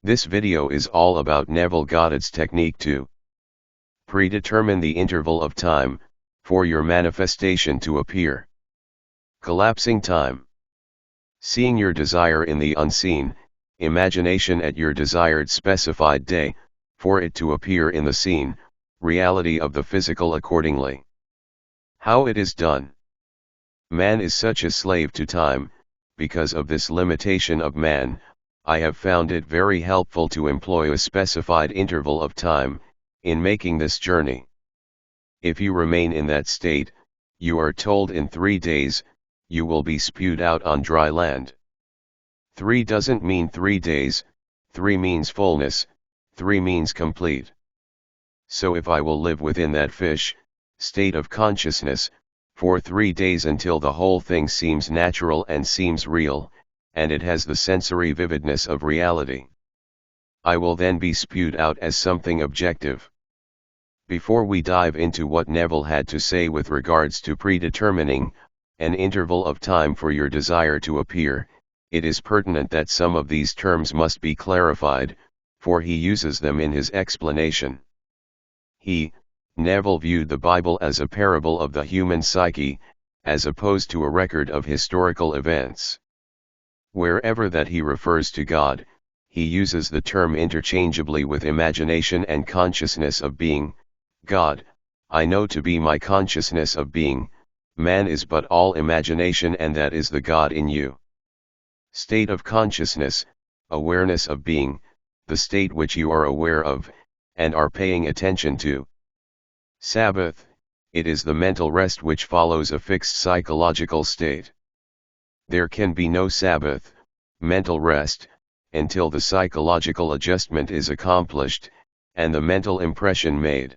This video is all about Neville Goddard's technique to predetermine the interval of time for your manifestation to appear. Collapsing time. Seeing your desire in the unseen, imagination at your desired specified day, for it to appear in the seen, reality of the physical accordingly. How it is done. Man is such a slave to time. Because of this limitation of man, I have found it very helpful to employ a specified interval of time in making this journey. If you remain in that state, you are told in 3 days, you will be spewed out on dry land. 3 doesn't mean 3 days, 3 means fullness, 3 means complete. So if I will live within that fish state of consciousness for 3 days until the whole thing seems natural and seems real, and it has the sensory vividness of reality, I will then be spewed out as something objective. Before we dive into what Neville had to say with regards to predetermining an interval of time for your desire to appear, it is pertinent that some of these terms must be clarified, for he uses them in his explanation. Neville viewed the Bible as a parable of the human psyche, as opposed to a record of historical events. Wherever that he refers to God, he uses the term interchangeably with imagination and consciousness of being. God, I know to be my consciousness of being. Man is but all imagination, and that is the God in you. State of consciousness, awareness of being, the state which you are aware of, and are paying attention to. Sabbath, it is the mental rest which follows a fixed psychological state. There can be no Sabbath, mental rest, until the psychological adjustment is accomplished, and the mental impression made.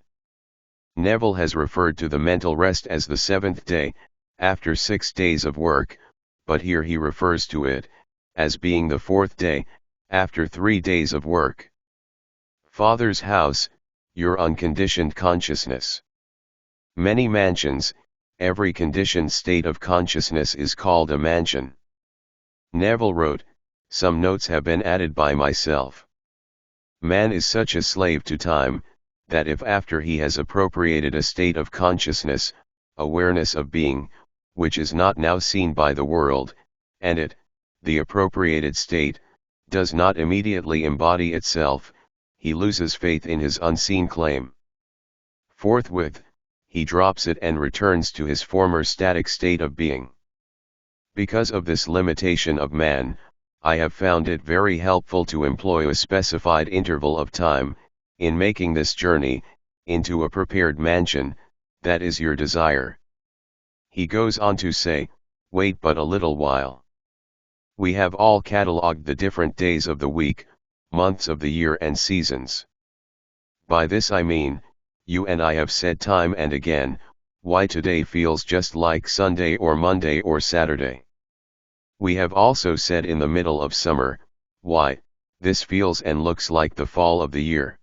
Neville has referred to the mental rest as the 7th day, after 6 days of work, but here he refers to it as being the 4th day, after 3 days of work. Father's house, your unconditioned consciousness. Many mansions, every conditioned state of consciousness is called a mansion. Neville wrote, some notes have been added by myself. Man is such a slave to time, that if after he has appropriated a state of consciousness, awareness of being, which is not now seen by the world, and it, the appropriated state, does not immediately embody itself, he loses faith in his unseen claim. Forthwith, he drops it and returns to his former static state of being. Because of this limitation of man, I have found it very helpful to employ a specified interval of time in making this journey into a prepared mansion, that is your desire. He goes on to say, wait but a little while. We have all catalogued the different days of the week, months of the year and seasons. By this I mean, you and I have said time and again, why today feels just like Sunday or Monday or Saturday. We have also said in the middle of summer, why, this feels and looks like the fall of the year.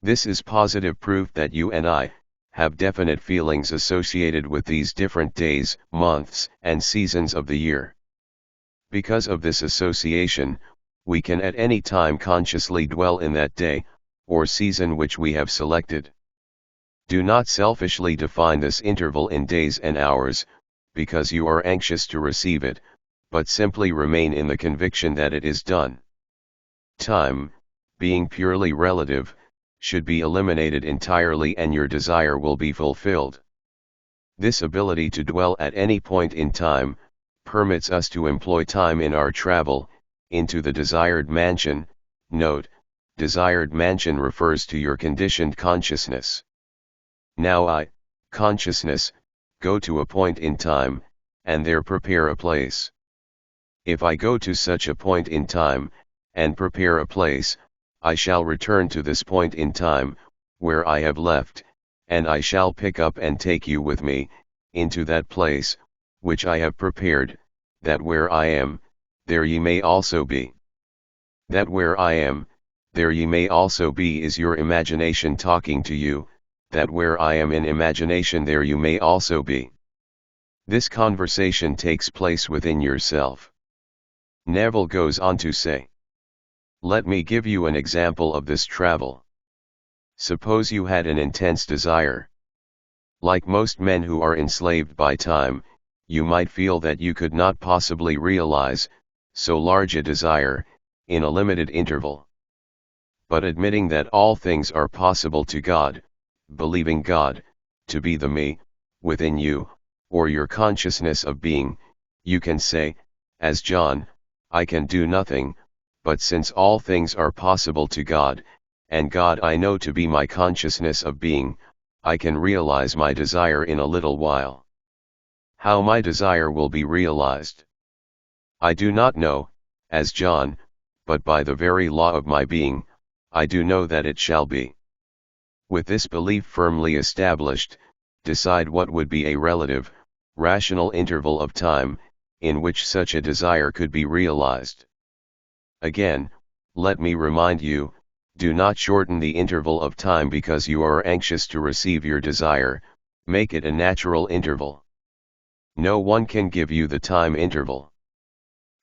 This is positive proof that you and I have definite feelings associated with these different days, months, and seasons of the year. Because of this association, we can at any time consciously dwell in that day, or season which we have selected. Do not selfishly define this interval in days and hours, because you are anxious to receive it, but simply remain in the conviction that it is done. Time, being purely relative, should be eliminated entirely and your desire will be fulfilled. This ability to dwell at any point in time permits us to employ time in our travel into the desired mansion. Note, desired mansion refers to your conditioned consciousness. Now I, consciousness, go to a point in time, and there prepare a place. If I go to such a point in time, and prepare a place, I shall return to this point in time, where I have left, and I shall pick up and take you with me, into that place, which I have prepared, that where I am, there ye may also be. That where I am, there ye may also be is your imagination talking to you, that where I am in imagination there you may also be. This conversation takes place within yourself. Neville goes on to say, Let me give you an example of this travel. Suppose you had an intense desire. Like most men who are enslaved by time, you might feel that you could not possibly realize so large a desire in a limited interval. But admitting that all things are possible to God, believing God to be the me within you, or your consciousness of being, you can say, as John, I can do nothing, but since all things are possible to God, and God I know to be my consciousness of being, I can realize my desire in a little while. How my desire will be realized, I do not know, as John, but by the very law of my being, I do know that it shall be. With this belief firmly established, decide what would be a relative, rational interval of time, in which such a desire could be realized. Again, let me remind you, do not shorten the interval of time because you are anxious to receive your desire, make it a natural interval. No one can give you the time interval.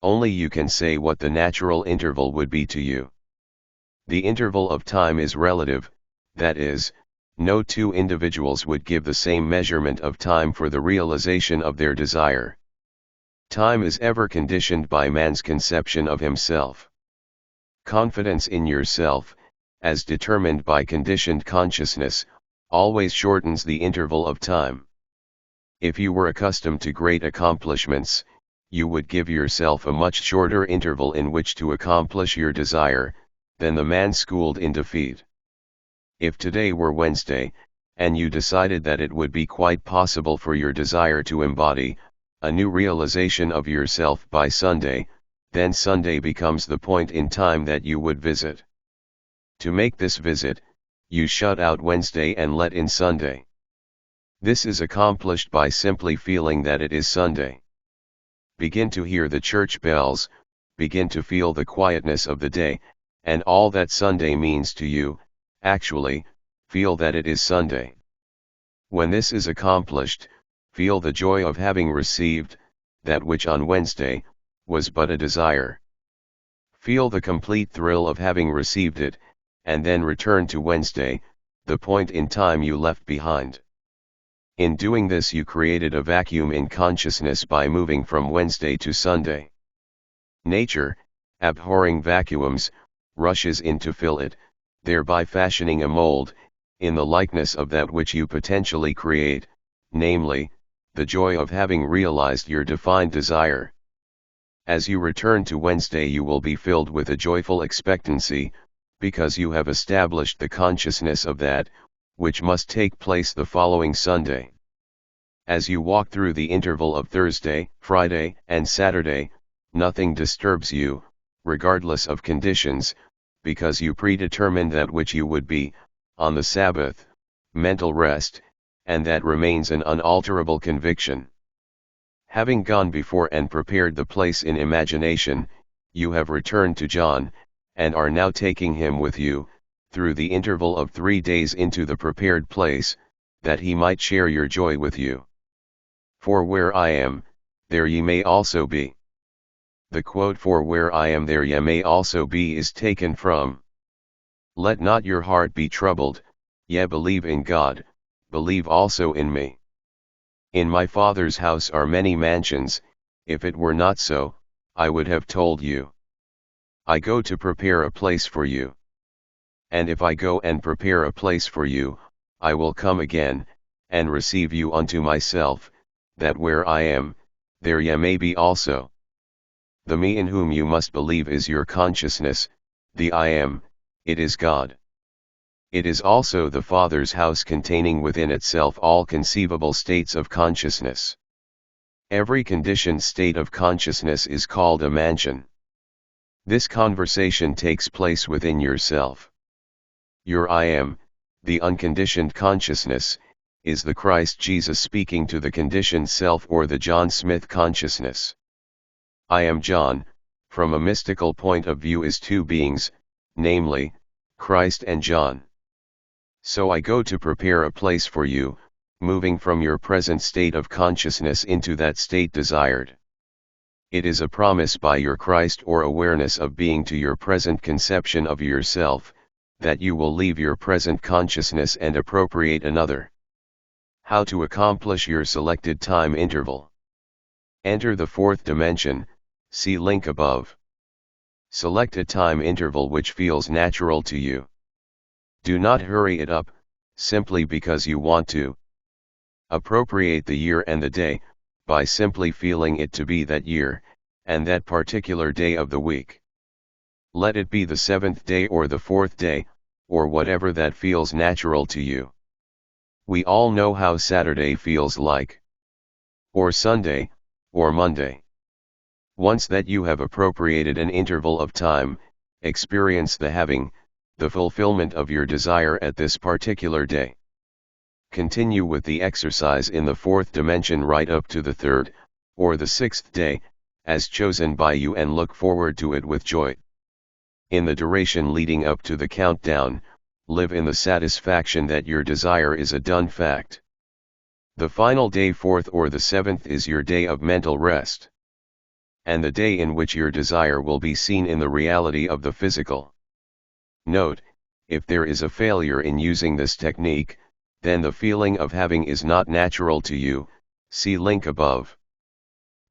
Only you can say what the natural interval would be to you. The interval of time is relative, that is, no two individuals would give the same measurement of time for the realization of their desire. Time is ever conditioned by man's conception of himself. Confidence in yourself, as determined by conditioned consciousness, always shortens the interval of time. If you were accustomed to great accomplishments, you would give yourself a much shorter interval in which to accomplish your desire, than the man schooled in defeat. If today were Wednesday, and you decided that it would be quite possible for your desire to embody a new realization of yourself by Sunday, then Sunday becomes the point in time that you would visit. To make this visit, you shut out Wednesday and let in Sunday. This is accomplished by simply feeling that it is Sunday. Begin to hear the church bells, begin to feel the quietness of the day, and all that Sunday means to you. Actually, feel that it is Sunday. When this is accomplished, feel the joy of having received that which on Wednesday was but a desire. Feel the complete thrill of having received it, and then return to Wednesday, the point in time you left behind. In doing this, you created a vacuum in consciousness by moving from Wednesday to Sunday. Nature, abhorring vacuums, rushes in to fill it, thereby fashioning a mold, in the likeness of that which you potentially create, namely, the joy of having realized your defined desire. As you return to Wednesday, you will be filled with a joyful expectancy, because you have established the consciousness of that, which must take place the following Sunday. As you walk through the interval of Thursday, Friday, and Saturday, nothing disturbs you, regardless of conditions, because you predetermined that which you would be, on the Sabbath, mental rest, and that remains an unalterable conviction. Having gone before and prepared the place in imagination, you have returned to John, and are now taking him with you, through the interval of 3 days into the prepared place, that he might share your joy with you. For where I am, there ye may also be. The quote "for where I am there ye may also be" is taken from "Let not your heart be troubled, ye believe in God, believe also in me. In my Father's house are many mansions, if it were not so, I would have told you. I go to prepare a place for you. And if I go and prepare a place for you, I will come again, and receive you unto myself, that where I am, there ye may be also." The me in whom you must believe is your consciousness, the I am, it is God. It is also the Father's house, containing within itself all conceivable states of consciousness. Every conditioned state of consciousness is called a mansion. This conversation takes place within yourself. Your I am, the unconditioned consciousness, is the Christ Jesus speaking to the conditioned self, or the John Smith consciousness. I am John, from a mystical point of view, is two beings, namely, Christ and John. So I go to prepare a place for you, moving from your present state of consciousness into that state desired. It is a promise by your Christ or awareness of being to your present conception of yourself, that you will leave your present consciousness and appropriate another. How to accomplish your selected time interval. Enter the fourth dimension, see link above. Select a time interval which feels natural to you. Do not hurry it up, simply because you want to. Appropriate the year and the day, by simply feeling it to be that year, and that particular day of the week. Let it be the 7th day or the 4th day, or whatever that feels natural to you. We all know how Saturday feels like. Or Sunday, or Monday. Once that you have appropriated an interval of time, experience the having, the fulfillment of your desire at this particular day. Continue with the exercise in the fourth dimension right up to the 3rd, or the 6th day, as chosen by you, and look forward to it with joy. In the duration leading up to the countdown, live in the satisfaction that your desire is a done fact. The final day, 4th or the 7th, is your day of mental rest. And the day in which your desire will be seen in the reality of the physical. Note, if there is a failure in using this technique, then the feeling of having is not natural to you, see link above.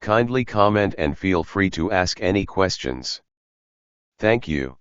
Kindly comment and feel free to ask any questions. Thank you.